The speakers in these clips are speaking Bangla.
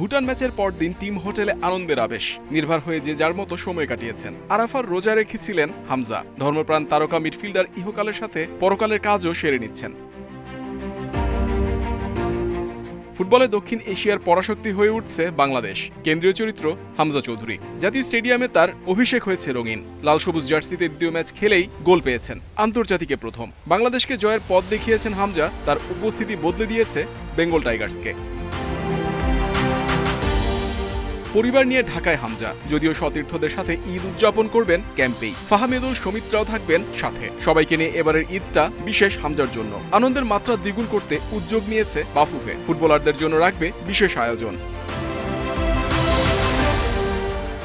ভুটান ম্যাচের পরদিন টিম হোটেলে আনন্দের আবেশ নির্ভর হয়ে যে যার মতো সময় কাটিয়েছেন। আরাফার রোজা রেখেছিলেন হামজা। ধর্মপ্রাণ তারকা মিডফিল্ডার ইহকালের সাথে পরকালের কাজও সেরে নিচ্ছেন। ফুটবলে দক্ষিণ এশিয়ার পরাশক্তি হয়ে উঠছে বাংলাদেশ। কেন্দ্রীয় চরিত্র হামজা চৌধুরী। জাতীয় স্টেডিয়ামে তার অভিষেক হয়েছে রঙিন। লাল সবুজ জার্সিতে দ্বিতীয় ম্যাচ খেলেই গোল পেয়েছেন, আন্তর্জাতিকে প্রথম। বাংলাদেশকে জয়ের পথ দেখিয়েছেন হামজা। তার উপস্থিতি বদলে দিয়েছে বেঙ্গল টাইগার্সকে। পরিবার নিয়ে ঢাকায় হামজা। যদিও সতীর্থদের সাথে ঈদ উদযাপন করবেন ক্যাম্পেই। ফাহামেদুল সমিত্রাও থাকবেন সাথে। সবাইকে নিয়ে এবারের ঈদটা বিশেষ হামজার জন্য। আনন্দের মাত্রা দ্বিগুণ করতে উদ্যোগ নিয়েছে বাফুফে। ফুটবলারদের জন্য রাখবে বিশেষ আয়োজন।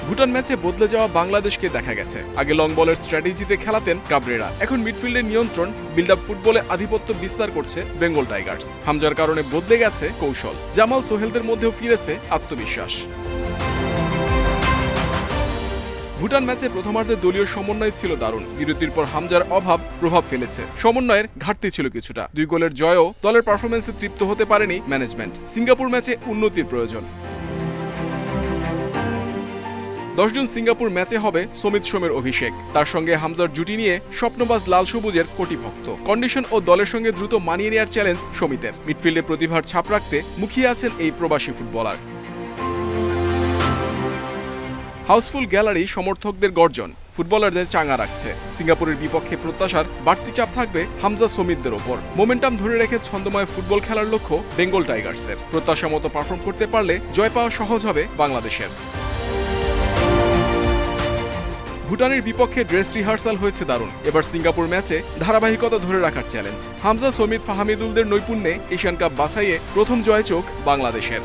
ভুটান ম্যাচে বদলে যাওয়া বাংলাদেশকে দেখা গেছে। আগে লং বলের স্ট্র্যাটেজিতে খেলাতেন কাবরেরা। এখন মিডফিল্ডের নিয়ন্ত্রণ, বিল্ড আপ ফুটবলে আধিপত্য বিস্তার করছে বেঙ্গল টাইগার্স। হামজার কারণে বদলে গেছে কৌশল। জামাল সোহেলদের মধ্যেও ফিরেছে আত্মবিশ্বাস। ভুটান ম্যাচে প্রথমার্ধে দলীয় সমন্বয় ছিল দারুণ। বিরতির পর হামজার অভাব প্রভাব ফেলেছে। সমন্বয়ের ঘাটতি ছিল কিছুটা। 2 গোলের জয়ও দলের পারফরমেন্সে তৃপ্ত হতে পারেনি ম্যানেজমেন্ট। সিঙ্গাপুর ম্যাচে উন্নতির প্রয়োজন। 10 জুন সিঙ্গাপুর ম্যাচে হবে সমিত সোমের অভিষেক। তার সঙ্গে হামজার জুটি নিয়ে স্বপ্নবাজ লাল সবুজের কোটি ভক্ত। কন্ডিশন ও দলের সঙ্গে দ্রুত মানিয়ে নেওয়ার চ্যালেঞ্জ সমিতের। মিডফিল্ডে প্রতিভার ছাপ রাখতে মুখিয়ে আছেন এই প্রবাসী ফুটবলার। হাউসফুল গ্যালারি, সমর্থকদের গর্জন ফুটবলারদের চাঙ্গা রাখছে। সিঙ্গাপুরের বিপক্ষে প্রত্যাশার বাড়তি চাপ থাকবে হামজা সমিতদের ওপর। মোমেন্টাম ধরে রেখে ছন্দময় ফুটবল খেলার লক্ষ্য বেঙ্গল টাইগার্সের। প্রত্যাশা মতো পারফর্ম করতে পারলে জয় পাওয়া সহজ হবে বাংলাদেশের। ভুটানের বিপক্ষে ড্রেস রিহার্সাল হয়েছে দারুণ। এবার সিঙ্গাপুর ম্যাচে ধারাবাহিকতা ধরে রাখার চ্যালেঞ্জ। হামজা, সমিত, ফাহামিদুলদের নৈপুণ্যে এশিয়ান কাপ বাছাইয়ে প্রথম জয় চোখ বাংলাদেশের।